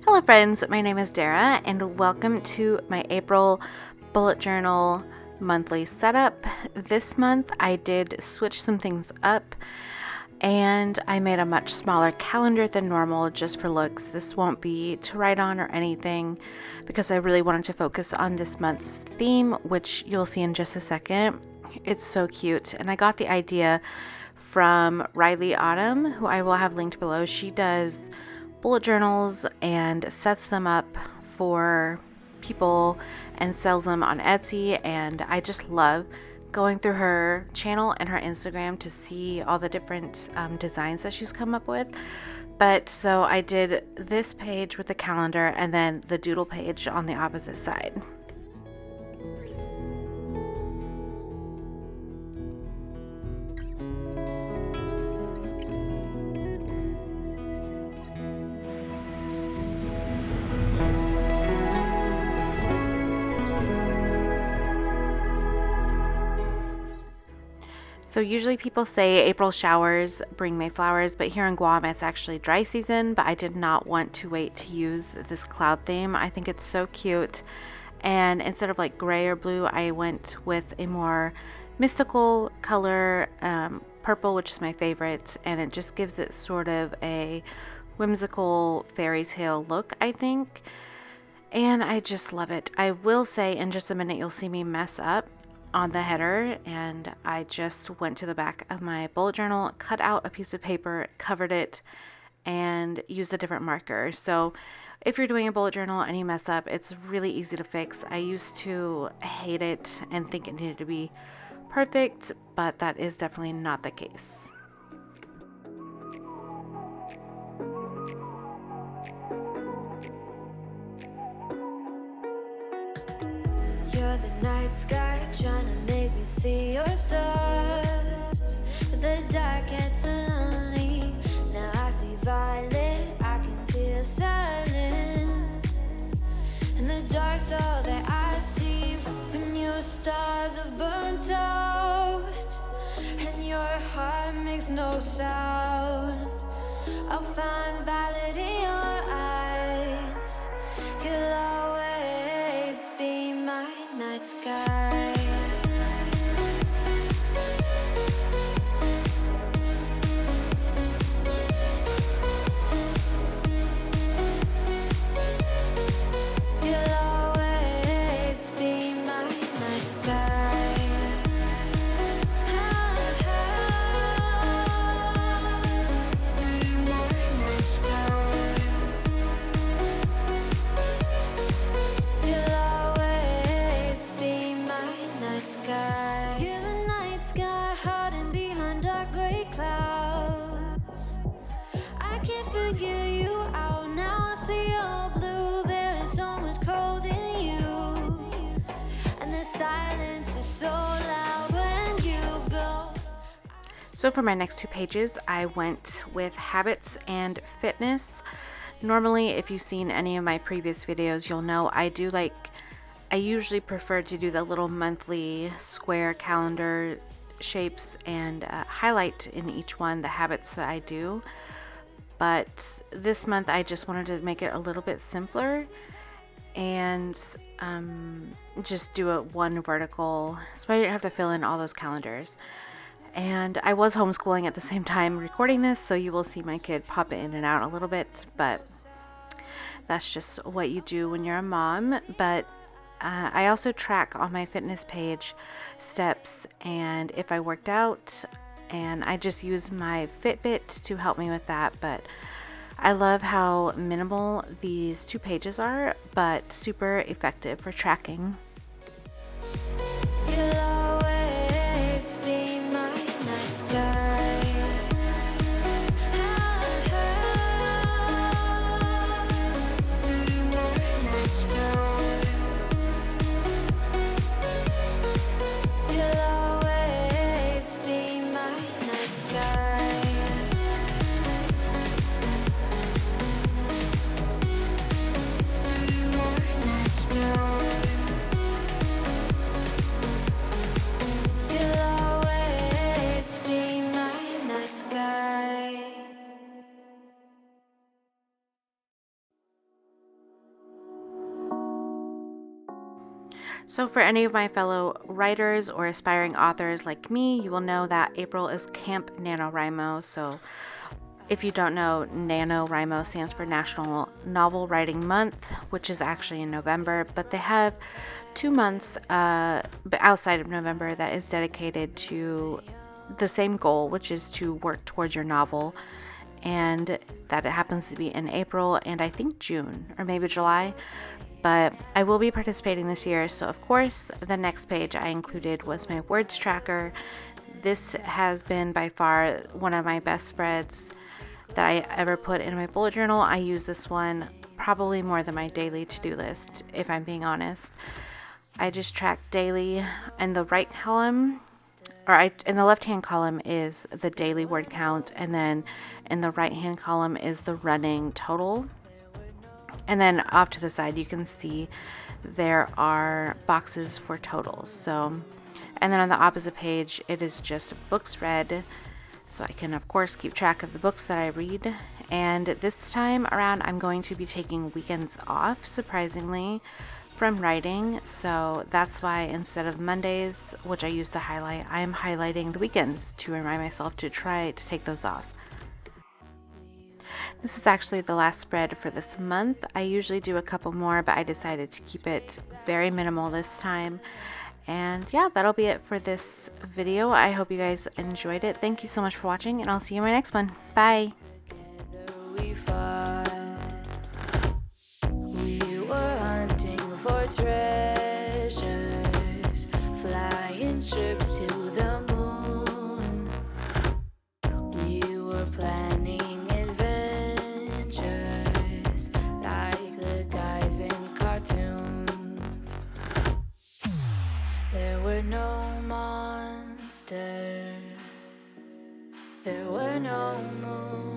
Hello friends, my name is Dara and welcome to my April bullet journal monthly setup. This month I did switch some things up and I made a much smaller calendar than normal just for looks. This won't be to write on or anything because I really wanted to focus on this month's theme, which you'll see in just a second. It's so cute and I got the idea from Riley Autumn, who I will have linked below. She does bullet journals and sets them up for people and sells them on Etsy, and I just love going through her channel and her Instagram to see all the different designs that she's come up with. But so I did this page with the calendar and then the doodle page on the opposite side. So usually people say April showers bring May flowers, but here in Guam it's actually dry season, but I did not want to wait to use this cloud theme. I think it's so cute, and instead of like gray or blue, I went with a more mystical color, purple, which is my favorite, and it just gives it sort of a whimsical fairy tale look, I think, and I just love it. I will say in just a minute you'll see me mess up on the header, and I just went to the back of my bullet journal, cut out a piece of paper, covered it, and used a different marker. So if you're doing a bullet journal and you mess up, it's really easy to fix. I used to hate it and think it needed to be perfect, but that is definitely not the case. You're the night sky trying to make me see your stars, but the dark gets so lonely. Now I see violet, I can feel silence. In the dark's all that I see. When your stars have burnt out and your heart makes no sound, I'll find violet in your eyes. You'll always be my night sky. You'll always be my night sky. Be my night sky. You'll always be my night sky. You're the night sky hiding behind dark gray clouds. I can't figure you out now. I see your blue. There is so much cold in you, and the silence is so loud when you go. So for my next two pages, I went with habits and fitness. Normally, if you've seen any of my previous videos, you'll know I usually prefer to do the little monthly square calendar shapes and highlight in each one the habits that I do. But this month I just wanted to make it a little bit simpler and just do it one vertical so I didn't have to fill in all those calendars. And I was homeschooling at the same time recording this, so you will see my kid pop in and out a little bit, but that's just what you do when you're a mom. But I also track on my fitness page steps and if I worked out, and I just use my Fitbit to help me with that. But I love how minimal these two pages are, but super effective for tracking. You'll always be my night sky. Be my night sky. You'll always be my night sky. Be my night sky. So for any of my fellow writers or aspiring authors like me, you will know that April is Camp NaNoWriMo. So if you don't know, NaNoWriMo stands for National Novel Writing Month, which is actually in November, but they have 2 months but outside of November that is dedicated to the same goal, which is to work towards your novel. And that it happens to be in April and I think June or maybe July. But I will be participating this year. So of course, the next page I included was my words tracker. This has been by far one of my best spreads that I ever put in my bullet journal. I use this one probably more than my daily to-do list, if I'm being honest. I just track daily, and the right column, in the left-hand column is the daily word count, and then in the right-hand column is the running total. And then off to the side, you can see there are boxes for totals. So, and then on the opposite page, it is just books read. So I can, of course, keep track of the books that I read. And this time around, I'm going to be taking weekends off, surprisingly, from writing. So that's why instead of Mondays, which I used to highlight, I am highlighting the weekends to remind myself to try to take those off. This is actually the last spread for this month. I usually do a couple more, but I decided to keep it very minimal this time. And yeah, that'll be it for this video. I hope you guys enjoyed it. Thank you so much for watching, and I'll see you in my next one. Bye. We fought. We were hunting for treasures, flying trips to the moon. We were planning adventures like the guys in cartoons. There were no monsters, there were no moons.